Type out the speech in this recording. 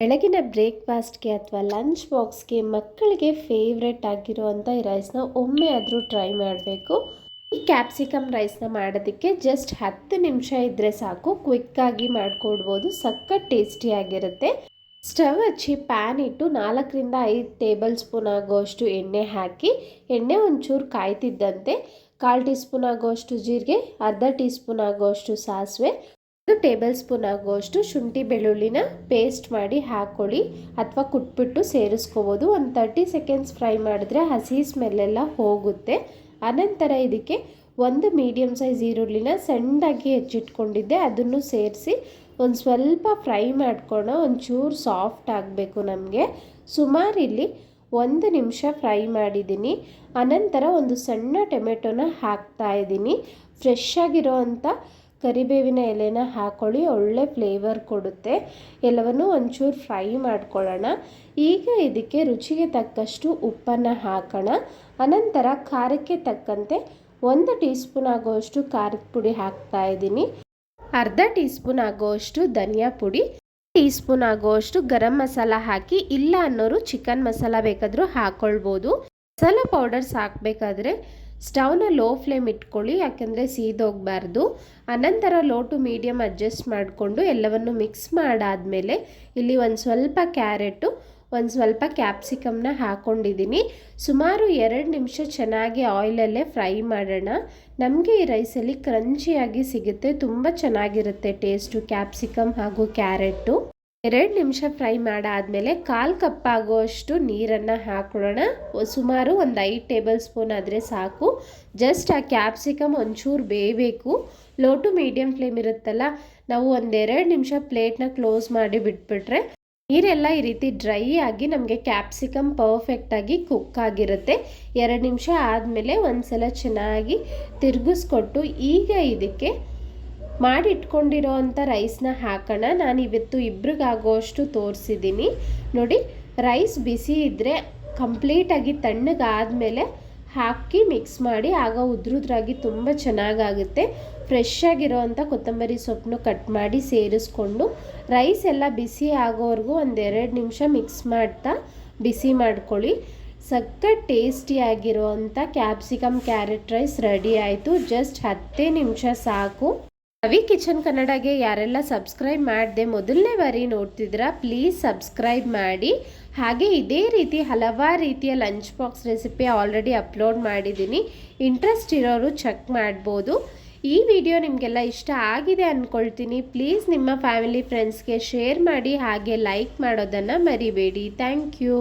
ಬೆಳಗಿನ ಬ್ರೇಕ್ಫಾಸ್ಟ್ಗೆ ಅಥವಾ ಲಂಚ್ ಬಾಕ್ಸ್ಗೆ ಮಕ್ಕಳಿಗೆ ಫೇವ್ರೆಟ್ ಆಗಿರುವಂಥ ಈ ರೈಸ್ನ ಒಮ್ಮೆ ಆದರೂ ಟ್ರೈ ಮಾಡಬೇಕು. ಈ ಕ್ಯಾಪ್ಸಿಕಮ್ ರೈಸ್ನ ಮಾಡೋದಕ್ಕೆ ಜಸ್ಟ್ 10 ನಿಮಿಷ ಇದ್ದರೆ ಸಾಕು, ಕ್ವಿಕ್ಕಾಗಿ ಮಾಡಿಕೊಡ್ಬೋದು. ಸಖತ್ ಟೇಸ್ಟಿಯಾಗಿರುತ್ತೆ. ಸ್ಟವ್ ಹಚ್ಚಿ ಪ್ಯಾನ್ ಇಟ್ಟು 4ರಿಂದ 5 ಟೇಬಲ್ ಸ್ಪೂನ್ ಆಗೋಷ್ಟು ಎಣ್ಣೆ ಹಾಕಿ, ಎಣ್ಣೆ ಒಂಚೂರು ಕಾಯ್ತಿದ್ದಂತೆ 1/4 ಟೀ ಸ್ಪೂನ್ ಆಗೋಷ್ಟು ಜೀರಿಗೆ, ಅರ್ಧ ಟೀ ಸ್ಪೂನ್ ಆಗೋಷ್ಟು ಸಾಸಿವೆ, 1 ಟೇಬಲ್ ಸ್ಪೂನ್ ಆಗುವಷ್ಟು ಶುಂಠಿ ಬೆಳ್ಳುಳ್ಳಿನ ಪೇಸ್ಟ್ ಮಾಡಿ ಹಾಕ್ಕೊಳ್ಳಿ ಅಥವಾ ಕುಟ್ಬಿಟ್ಟು ಸೇರಿಸ್ಕೋಬೋದು. ಒಂದು 30 ಸೆಕೆಂಡ್ಸ್ ಫ್ರೈ ಮಾಡಿದ್ರೆ ಹಸಿ ಸ್ಮೆಲ್ಲೆಲ್ಲ ಹೋಗುತ್ತೆ. ಅನಂತರ ಇದಕ್ಕೆ 1 ಮೀಡಿಯಮ್ ಸೈಜ್ ಈರುಳ್ಳಿನ ಸಣ್ಣದಾಗಿ ಹೆಚ್ಚಿಟ್ಕೊಂಡಿದ್ದೆ, ಅದನ್ನು ಸೇರಿಸಿ ಒಂದು ಸ್ವಲ್ಪ ಫ್ರೈ ಮಾಡ್ಕೊಳ್ಳೋ. ಒಂಚೂರು ಸಾಫ್ಟ್ ಆಗಬೇಕು ನಮಗೆ. ಸುಮಾರು ಇಲ್ಲಿ 1 ನಿಮಿಷ ಫ್ರೈ ಮಾಡಿದ್ದೀನಿ. ಅನಂತರ ಒಂದು ಸಣ್ಣ ಟೊಮೆಟೊನ ಹಾಕ್ತಾ ಇದ್ದೀನಿ. ಫ್ರೆಶ್ ಆಗಿರೋ ಅಂಥ ಕರಿಬೇವಿನ ಎಲೆನ ಹಾಕ್ಕೊಳ್ಳಿ, ಒಳ್ಳೆ ಫ್ಲೇವರ್ ಕೊಡುತ್ತೆ. ಎಲ್ಲವನ್ನು ಒಂಚೂರು ಫ್ರೈ ಮಾಡ್ಕೊಳ್ಳೋಣ. ಈಗ ಇದಕ್ಕೆ ರುಚಿಗೆ ತಕ್ಕಷ್ಟು ಉಪ್ಪನ್ನು ಹಾಕೋಣ. ಅನಂತರ ಖಾರಕ್ಕೆ ತಕ್ಕಂತೆ 1 ಟೀ ಸ್ಪೂನ್ ಆಗೋಷ್ಟು ಖಾರದ ಪುಡಿ ಹಾಕ್ತಾ ಇದ್ದೀನಿ, ಅರ್ಧ ಟೀ ಸ್ಪೂನ್ ಆಗೋಷ್ಟು ಧನಿಯಾ ಪುಡಿ, ಟೀ ಸ್ಪೂನ್ ಆಗೋಷ್ಟು ಗರಂ ಮಸಾಲ ಹಾಕಿ, ಇಲ್ಲ ಅನ್ನೋರು ಚಿಕನ್ ಮಸಾಲ ಬೇಕಾದರೂ ಹಾಕ್ಕೊಳ್ಬೋದು. ಮಸಾಲ ಪೌಡರ್ಸ್ ಹಾಕಬೇಕಾದ್ರೆ ಸ್ಟವ್ನ ಲೋ ಫ್ಲೇಮ್ ಇಟ್ಕೊಳ್ಳಿ, ಯಾಕೆಂದರೆ ಸೀದೋಗಬಾರ್ದು. ಅನಂತರ ಲೋ ಟು ಮೀಡಿಯಮ್ ಅಡ್ಜಸ್ಟ್ ಮಾಡಿಕೊಂಡು ಎಲ್ಲವನ್ನು ಮಿಕ್ಸ್ ಮಾಡಾದಮೇಲೆ ಇಲ್ಲಿ ಒಂದು ಸ್ವಲ್ಪ ಕ್ಯಾರೆಟು, ಒಂದು ಸ್ವಲ್ಪ ಕ್ಯಾಪ್ಸಿಕಮ್ನ ಹಾಕ್ಕೊಂಡಿದ್ದೀನಿ. ಸುಮಾರು 2 ನಿಮಿಷ ಚೆನ್ನಾಗಿ ಆಯಿಲಲ್ಲೇ ಫ್ರೈ ಮಾಡೋಣ. ನಮಗೆ ಈ ರೈಸಲ್ಲಿ ಕ್ರಂಚಿಯಾಗಿ ಸಿಗುತ್ತೆ, ತುಂಬ ಚೆನ್ನಾಗಿರುತ್ತೆ ಟೇಸ್ಟು ಕ್ಯಾಪ್ಸಿಕಮ್ ಹಾಗೂ ಕ್ಯಾರೆಟು. 2 ನಿಮಿಷ ಫ್ರೈ ಮಾಡಾದಮೇಲೆ 1/4 ಕಪ್ ಆಗುವಷ್ಟು ನೀರನ್ನು ಹಾಕೊಳ್ಳೋಣ. ಸುಮಾರು ಒಂದು 5 ಟೇಬಲ್ ಸ್ಪೂನ್ ಆದರೆ ಸಾಕು. ಜಸ್ಟ್ ಆ ಕ್ಯಾಪ್ಸಿಕಮ್ ಒಂಚೂರು ಬೇಯಬೇಕು. ಲೋ ಟು ಮೀಡಿಯಮ್ ಫ್ಲೇಮ್ ಇರುತ್ತಲ್ಲ, ನಾವು 1-2 ನಿಮಿಷ ಪ್ಲೇಟ್ನ ಕ್ಲೋಸ್ ಮಾಡಿ ಬಿಟ್ಬಿಟ್ರೆ ನೀರೆಲ್ಲ ಈ ರೀತಿ ಡ್ರೈ ಆಗಿ ನಮಗೆ ಕ್ಯಾಪ್ಸಿಕಮ್ ಪರ್ಫೆಕ್ಟಾಗಿ ಕುಕ್ ಆಗಿರುತ್ತೆ. 2 ನಿಮಿಷ ಆದಮೇಲೆ ಒಂದ್ಸಲ ಚೆನ್ನಾಗಿ ತಿರುಗಿಸ್ಕೊಟ್ಟು ಈಗ ಇದಕ್ಕೆ ಮಾಡಿಟ್ಕೊಂಡಿರೋ ಅಂಥ ರೈಸ್ನ ಹಾಕೋಣ. ನಾನಿವತ್ತು ಇಬ್ರಿಗಾಗೋಷ್ಟು ತೋರಿಸಿದ್ದೀನಿ ನೋಡಿ. ರೈಸ್ ಬಿಸಿ ಇದ್ದರೆ ಕಂಪ್ಲೀಟಾಗಿ ತಣ್ಣಗಾದಮೇಲೆ ಹಾಕಿ ಮಿಕ್ಸ್ ಮಾಡಿ, ಆಗ ಉದ್ರುದ್ರಾಗಿ ತುಂಬ ಚೆನ್ನಾಗಾಗುತ್ತೆ. ಫ್ರೆಶ್ ಆಗಿರೋ ಅಂಥ ಕೊತ್ತಂಬರಿ ಸೊಪ್ಪನ್ನು ಕಟ್ ಮಾಡಿ ಸೇರಿಸ್ಕೊಂಡು ರೈಸ್ ಎಲ್ಲ ಬಿಸಿ ಆಗೋವರೆಗೂ 1-2 ನಿಮಿಷ ಮಿಕ್ಸ್ ಮಾಡ್ತಾ ಬಿಸಿ ಮಾಡ್ಕೊಳ್ಳಿ. ಸಖತ್ ಟೇಸ್ಟಿಯಾಗಿರೋ ಅಂಥ ಕ್ಯಾಪ್ಸಿಕಮ್ ಕ್ಯಾರೆಟ್ ರೈಸ್ ರೆಡಿ ಆಯಿತು. ಜಸ್ಟ್ 10 ನಿಮಿಷ ಸಾಕು. ರವಿ ಕಿಚನ್ ಕನ್ನಡಗೆ ಯಾರೆಲ್ಲ ಸಬ್ಸ್ಕ್ರೈಬ್ ಮಾಡದೆ ಮೊದಲನೇ ಬಾರಿ ನೋಡ್ತಿದ್ದೀರಾ, ಪ್ಲೀಸ್ ಸಬ್ಸ್ಕ್ರೈಬ್ ಮಾಡಿ. ಹಾಗೆ ಇದೇ ರೀತಿ ಹಲವಾರು ರೀತಿಯ lunch box recipe already upload ಮಾಡಿದ್ದೀನಿ, ಇಂಟ್ರೆಸ್ಟ್ ಇರೋರು ಚೆಕ್ ಮಾಡ್ಬೋದು. ಈ ವಿಡಿಯೋ ನಿಮಗೆಲ್ಲ ಇಷ್ಟ ಆಗಿದೆ ಅಂದ್ಕೊಳ್ತೀನಿ. ಪ್ಲೀಸ್ ನಿಮ್ಮ ಫ್ಯಾಮಿಲಿ ಫ್ರೆಂಡ್ಸ್ಗೆ ಶೇರ್ ಮಾಡಿ, ಹಾಗೆ ಲೈಕ್ ಮಾಡೋದನ್ನು ಮರಿಬೇಡಿ. Thank you.